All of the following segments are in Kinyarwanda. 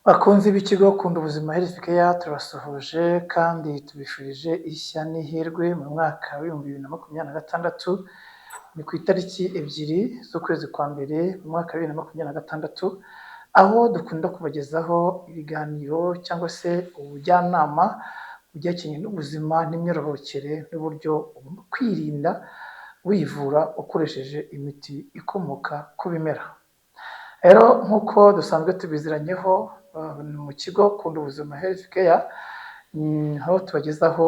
Bakunzi b'ikigo Kunda Ubuzima Health Care turabasuhuje kandi tubifurije ishya n'ihirwe mu mwaka w'ibihumbi 2026. Ni ku itariki 2 z'ukwezi kwa mbere mu mwaka wa 2026, aho dukunda kubagezaho ibiganiro cyangwa se ubujyanama bujyanye n'ubuzima n'imyororokere n'uburyo ugomba kwirinda wivura ukoresheje imiti ikomoka ku bimera. Rero nk'uko dusanzwe tubiziranyeho mu kigo Kunda Ubuzima Health Care, aho tubagezaho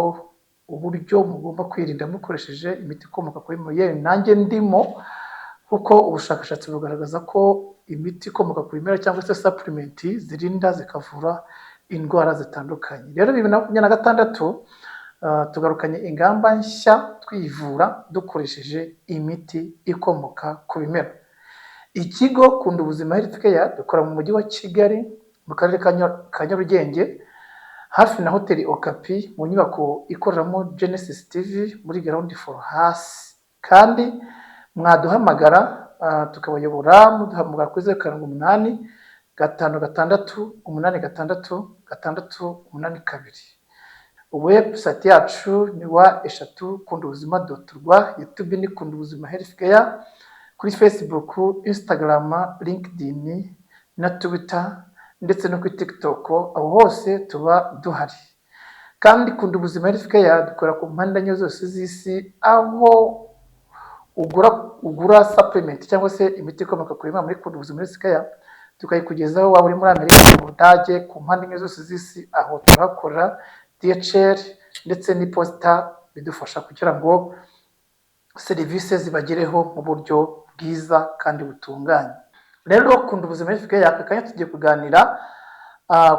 uburyo mugomba kwirinda mukoresheje imiti ikomoka kuri bimera. Nanjye ndimo, kuko ubushakashatsi bugaragaza ko imiti ikomoka ku bimera cyangwa se supplement zirinda zikavura indwara zitandukanye. Rero 2026 tugarukanye ingamba nshya twivura dukoresheje imiti ikomoka ku bimera. Ikigo Kunda Ubuzima Health Care dukora mu mujyi wa Kigali mu karere ka Nyarugenge, hafi na hoteli Okapi, mu nyubako ikoreramo Genesis TV muri ground floor hasi. Kandi mwaduhamagara tukabayobora, muduhamagara kuri 078 566 8682. Website yacu ni wa3kundubuzima.rw, YouTube ni Kunda Ubuzima Health Care, kuri Facebook, Instagram, LinkedIn na Twitter ndetse no kuri TikTok, aho hose tuba duhari. Kandi Kunda Ubuzima Health Care dukora ku mpande enye zose z'isi, aho ugura supplement cyangwa se imiti ikomoka kuri bimera muri Kunda Ubuzima Health Care, tukayikugezaho waba uri muri Amerika, mu Budage, ku mpande enye zose z'isi, aho turakorera DHL ndetse n'iposita, bidufasha kugira ngo serivisi zibagereho mu buryo bwiza kandi butunganye. Rero Kunda Ubuzima Health Care, aka kanya tugiye kuganira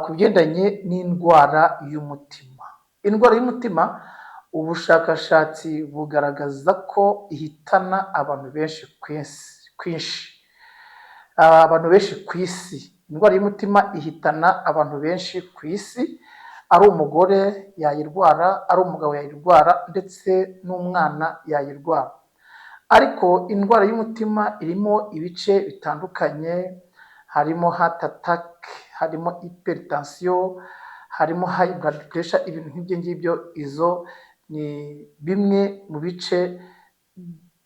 ku bigendanye n'indwara y'umutima. Indwara y'umutima, ubushakashatsi bugaragaza ko ihitana abantu benshi abantu benshi ku isi. Indwara y'umutima ihitana abantu benshi ku isi, ari umugore yayirwara, ari umugabo yayirwara, ndetse n'umwana yayirwara. Ariko indwara y'umutima irimo ibice bitandukanye, harimo heart attack, harimo hypertension, harimo high blood pressure. Ibintu nk'ibyo ngibyo, izo ni bimwe mu bice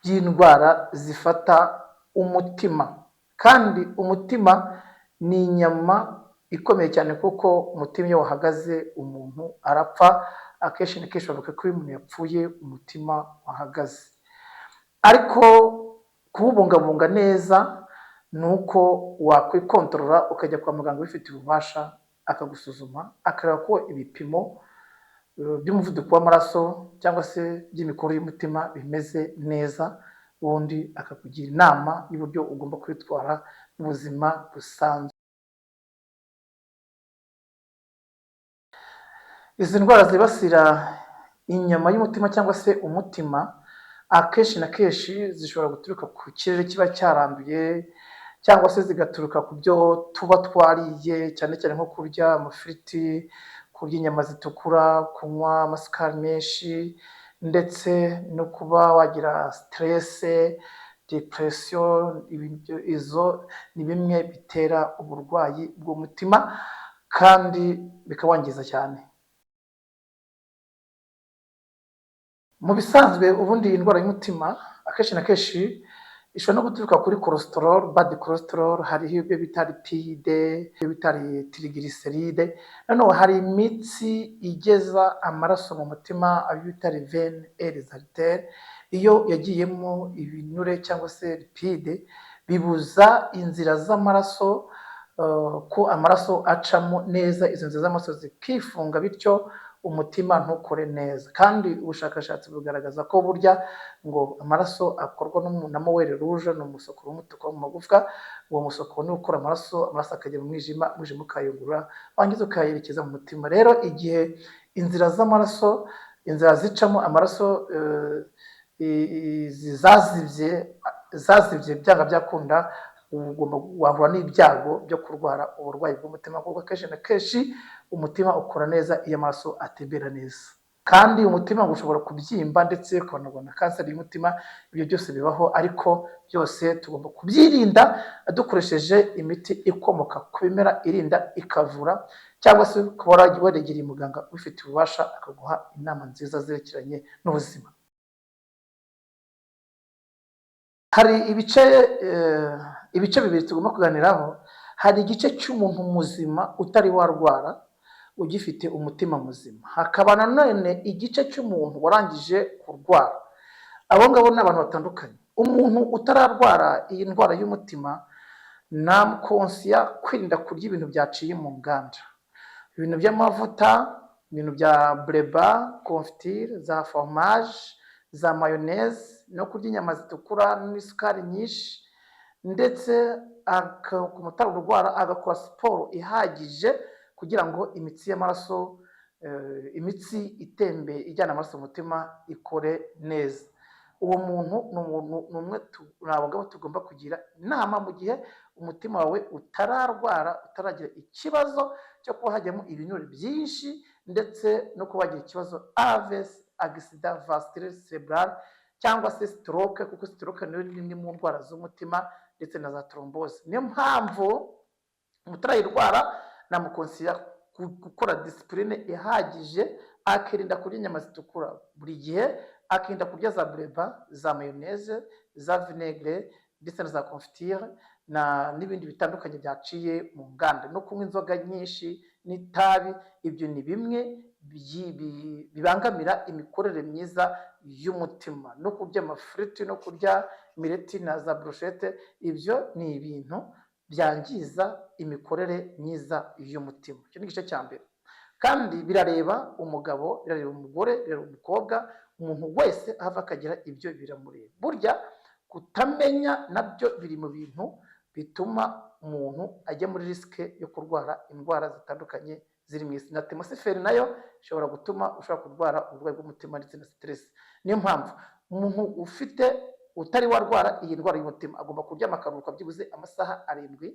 by'indwara zifata umutima. Kandi umutima ni inyama ikomeye cyane, kuko umutima iyo wahagaze umuntu arapfa. Akenshi na kenshi bavuga ko iyo umuntu yapfuye umutima wahagaze. Ariko kuwubungabunga neza ni uko wakwikontorora ukajya kwa muganga ubifitiye ububasha, akagusuzuma akareba ko ibipimo by'umuvuduko w'amaraso cyangwa se by'imikorere y'umutima bimeze neza, ubundi akakugira inama y'uburyo ugomba kwitwara mu buzima busanzwe. Izi ndwara zibasira inyama y'umutima cyangwa se umutima, akenshi na kenshi zishobora guturuka ku kirere kiba cyaranduye, cyangwa se zigaturuka ku byo tuba twariye, cyane cyane nko kurya amafiriti, kurya inyama zitukura, kunywa amasukari menshi, ndetse no kuba wagira stress, depression. Izo ni bimwe bitera uburwayi bw'umutima kandi bikawangiza cyane. Mu bisanzwe ubundi indwara y'umutima akenshi na kenshi ishobora no guturuka kuri cholesterol, bad cholesterol. Hariho ibyo bita lipide, ibyo bita triglyceride. Noneho hari imitsi igeza amaraso mu mutima, ayo bita veine et les artères. Iyo yagiyemo ibinure cyangwa se lipide, bibuza inzira z'amaraso ko amaraso acamo neza, izo nzira z'amaraso zikifunga, bityo umutima ntukore neza. Kandi ubushakashatsi bugaragaza ko burya ngo amaraso akorwa na moelle rouge, ni umusokoro w'umutuku wo mu magufwa. Uwo musokoro ni ukora amaraso akajya mu mwijima, umwijima ukayungurura, wangiza ukayerekeza mu mutima. Rero igihe inzira z'amaraso, inzira zicamo amaraso zazibye, byanga byakunda wahura n'ibyago byo kurwara uburwayi bw'umutima, kuko kenshi na kenshi umutima ukora neza iyo amaraso atembera neza. kandi umutima ngo ushobora kubyimba ndetse ukanarwara na kanseri y'umutima. Ibyo byose bibaho, ariko byose tugomba kubyirinda dukoresheje imiti ikomoka ku bimera, irinda ikavura, cyangwa se ukaba waregereye umuganga ubifitiye ububasha akaguha inama nziza zerekeranye n'ubuzima. Hari ibice bibiri tugomba kuganiraho. Hari igice cy'umuntu muzima utari warwara ugifite umutima muzima, hakaba nanone igice cy'umuntu warangije kurwara. Abo ngabo ni abantu batandukanye. Umuntu utararwara iyi ndwara y'umutima namukonsiya kwirinda kurya ibintu byaciye mu nganda, ibintu by'amavuta, ibintu bya bureba, konfitire, za foromaje, za mayoneze, no kurya inyama zitukura n'isukari nyinshi, ndetse ku mutararwara agakora siporo ihagije kugira ngo imitsi y'amaraso, imitsi itembe ijyana amaraso mu mutima ikore neza. Uwo muntu ni umwe ni abagabo tugomba kugira inama mu gihe umutima wawe utararwara, utaragira ikibazo cyo kuba hajyamo ibinure byinshi, ndetse no kuba wagira ikibazo AVC, accident vasculaire cerebral, cyangwa se stroke, kuko stroke niyo ni mu ndwara z'umutima, ndetse na za trombose. Niyo mpamvu umutarayirwara namukonsiya gukora disipurine ihagije, akirinda kurya inyama zitukura buri gihe, akirinda kurya za bureba, za mayoneze, za vinegere, ndetse na za konfitire n'ibindi bitandukanye byaciye mu nganda, no kunywa inzoga nyinshi n'itabi. Ibyo ni bimwe bibangamira imikorere myiza y'umutima. No kurya amafiriti, no kurya imireti na za broshete, ibyo ni ibintu byangiza imikorere myiza y'umutima. Icyo ni igice cya mbere, kandi birareba umugabo, birareba umugore, birareba umukobwa. Umuntu wese ahava akagira ibyo biramureba. Burya kutamenya nabyo biri mu bintu bituma umuntu ajya muri risike yo kurwara indwara zitandukanye ziri mu isi. Na atmosiferi nayo ishobora gutuma ushobora kurwara uburwayi bw'umutima ndetse na stress. Niyo mpamvu umuntu utari warwara iyi ndwara y'umutima agomba kuryama akaruhuka byibuze amasaha 7,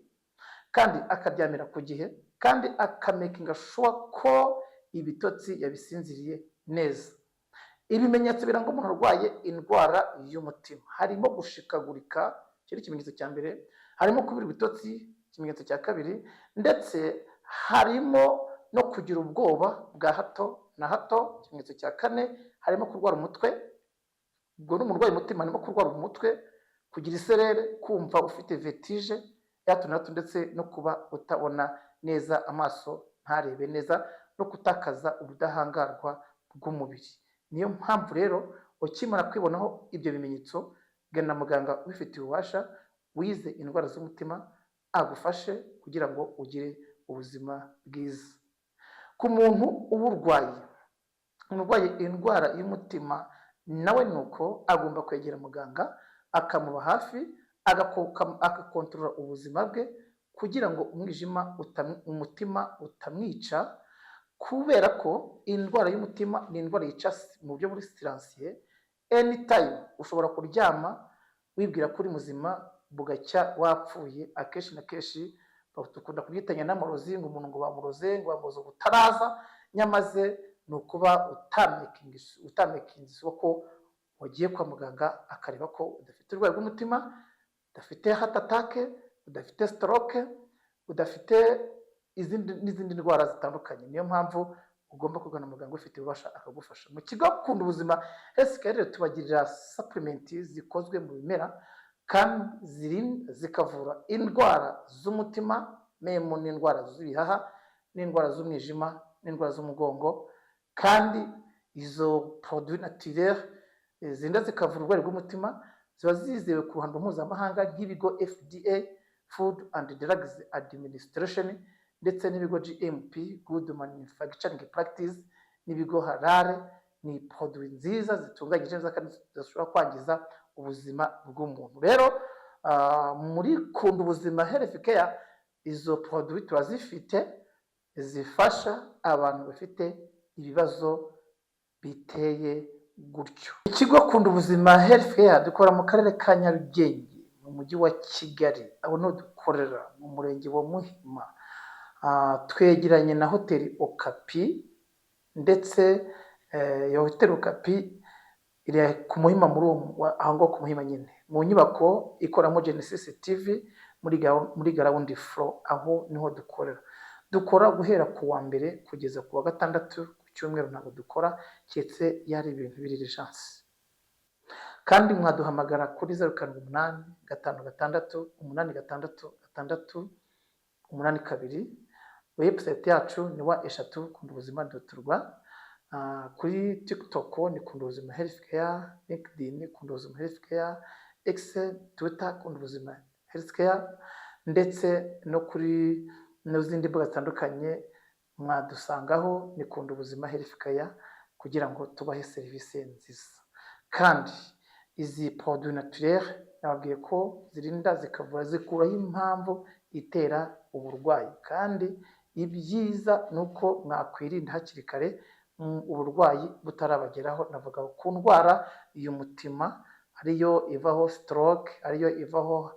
kandi akaryamira ku gihe, kandi akamakinga sure ko ibitotsi yabisinziriye neza. Ibimenyetso biranga umuntu urwaye indwara y'umutima harimo gushikagurika, icyo ni ikimenyetso cya mbere. Harimo kubira ibitotsi, ikimenyetso cya kabiri, ndetse harimo no kugira ubwoba bwa hato na hato, ikimenyetso cya kane. Harimo kurwara umutwe, ubwo ni umurwayi umutima, harimo kurwara umutwe, kugira iserere, kumva ufite vertige ya hato na hato, ndetse no kuba utabona neza, amaso ntarebe neza, no gutakaza ubudahangarwa bw'umubiri. Niyo mpamvu rero ukimara kwibonaho ibyo bimenyetso, gana muganga ubifitiye ububasha, wize indwara z'umutima, agufashe kugira ngo ugire ubuzima bwiza. Ku muntu uba urwaye indwara y'umutima, nawe nuko agomba kwegera muganga, akamuba hafi, agakontorora ubuzima bwe, kugira ngo umutima utamwica, kubera ko indwara y'umutima ni indwara yica mu buryo buri siransiye. Anytime ushobora kuryama wibwira ko uri muzima, bugacya wapfuye. Akenshi na kenshi dukunda kubyitanya n'amarozi, ngo umuntu ngo bamuroze ubutaraza, nyamaze ni ukuba utamekinga ko wagiye kwa muganga akareba ko udafite uburwayi bw'umutima, udafite heart attack, udafite stroke, udafite n'izindi ndwara zitandukanye. Niyo mpamvu ugomba kugana muganga ufite ububasha akagufasha. Mu kigo Kunda Ubuzima rero tubagirira supplement zikozwe mu bimera, kandi zikavura indwara z'umutima, memo n'indwara z'ibihaha, n'indwara z'umwijima, n'indwara z'umugongo. Kandi izo produits naturels zinda zikavura uburwayi bw'umutima, ziba zizewe ku ruhando mpuzamahanga nk'ibigo FDA, Food and Drugs Administration, ndetse n'ibigo GMP, Good Manufacturing Practice, n'ibigo Halal. Ni produit nziza zitunganyije neza kandi zidashobora kwangiza ubuzima bw'umuntu. Rero muri Kunda Ubuzima Health Care, izo produit turazifite zifasha abantu bafite ibibazo biteye gutyo. Ikigo Kunda Ubuzima Health Care dukora mu karere ka Nyarugenge, mu mujyi wa Kigali. Abo niho dukorera mu murenge wa Muhima, twegeranye na hoteli Okapi, ndetse iyo hoteli Okapi iri ku Muhima aho ngaho ku Muhima nyine mu nyubako ikoramo Genesis TV muri ground floor, aho niho dukora guhera ku wa mbere kugeza ku wa gatandatu, ku cyumweru ntabwo dukora keretse yari ibintu biri urgence. Kandi mwaduhamagara kuri 0785 website yacu ni wa3kundubuzima.rw. Kuri TikTok ni Kundubuzima Healthcare, LinkedIn Kundubuzima Healthcare, X, Twitter Kundubuzima Healthcare, ndetse no kuri n'izindi mbuga zitandukanye mwadusangaho ni Kundubuzima Healthcare, kugira ngo tubahe serivisi nziza. Kandi izi produits naturels nababwiye ko zirinda zikavura, zikuraho impamvu itera uburwayi, kandi ibyiza nuko mwakwirinda hakiri kare uburwayi butarabageraho. Navuga ku ndwara y'umutima ariyo ivaho stroke, ariyo ivaho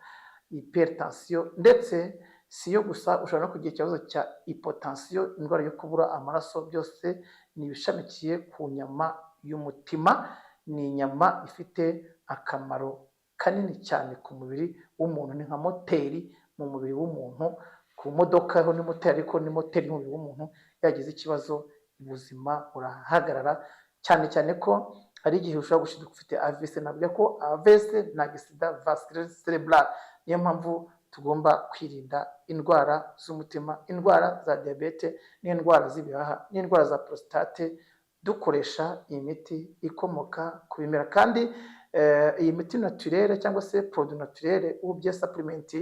hypertension, ndetse siyo gusa, ushobora no kugira ikibazo cya hypotension, indwara yo kubura amaraso. Byose ni ibishamikiye ku nyama y'umutima. Ni inyama ifite akamaro kanini cyane ku mubiri w'umuntu, ni nka moteri mu mubiri w'umuntu. Ku modoka ho ni moteri, ariko ni moteri mu mubiri w'umuntu. Yagize ikibazo ubuzima burahagarara, cyane ko hari igihe ushobora gushiduka ufite AVC. Navuga ko AVC ni accident vasculaire cerebral. Niyo mpamvu tugomba kwirinda indwara z'umutima, indwara za diabete, n'indwara z'ibihaha, n'indwara za prostate, dukoresha iyi miti ikomoka ku bimera. Kandi iyi miti naturelle cyangwa se produit naturel ou bien supplement,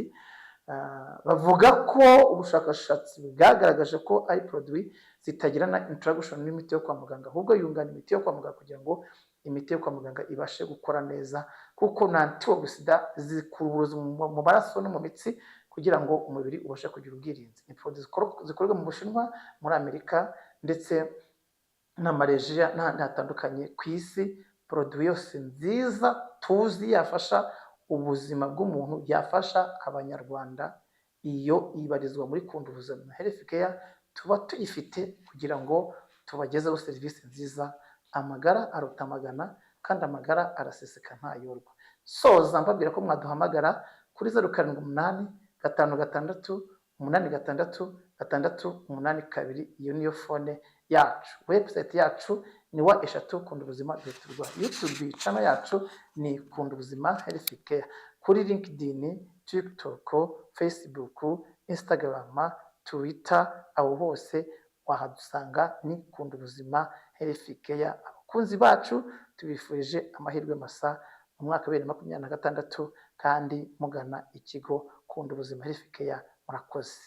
bavuga ko ubushakashatsi bwagaragaje ko ari produit zitagirana interaction n'imiti yo kwa muganga, ahubwo yungana imiti yo kwa muganga kugira ngo imiti yo kwa muganga ibashe gukora neza, kuko na antioxidant zikurubuza mu maraso no mu mitsi kugira ngo umubiri ubashe kugira ubwirinzi. Ni produit zikorwa mu Bushinwa, muri Amerika, ndetse n'amarejiya n'ahandi hatandukanye ku isi. Produit yose nziza tuzi yafasha ubuzima bw'umuntu, yafasha Abanyarwanda, iyo ibarizwa muri Kundubuzima Healthcare. Tuba tuyifite kugira ngo tubagezeho serivisi nziza. Amagara aruta amagana, kandi amagara araseseka ntayorwa. Soza mbabwira ko mwaduhamagara kuri 0785 868682. Iyo niyo phone yacu. Website yacu ni wa3kundubuzima.rw. YouTube channel yacu ni Kundubuzima Healthcare. Kuri LinkedIn, TikTok, Facebook, Instagram, Twitter, aho hose wahadusanga ni Kundubuzima Healthcare. Abakunzi bacu tubifurije amahirwe masa mu mwaka 2026, kandi mugana ikigo Kundubuzima Healthcare. Murakoze.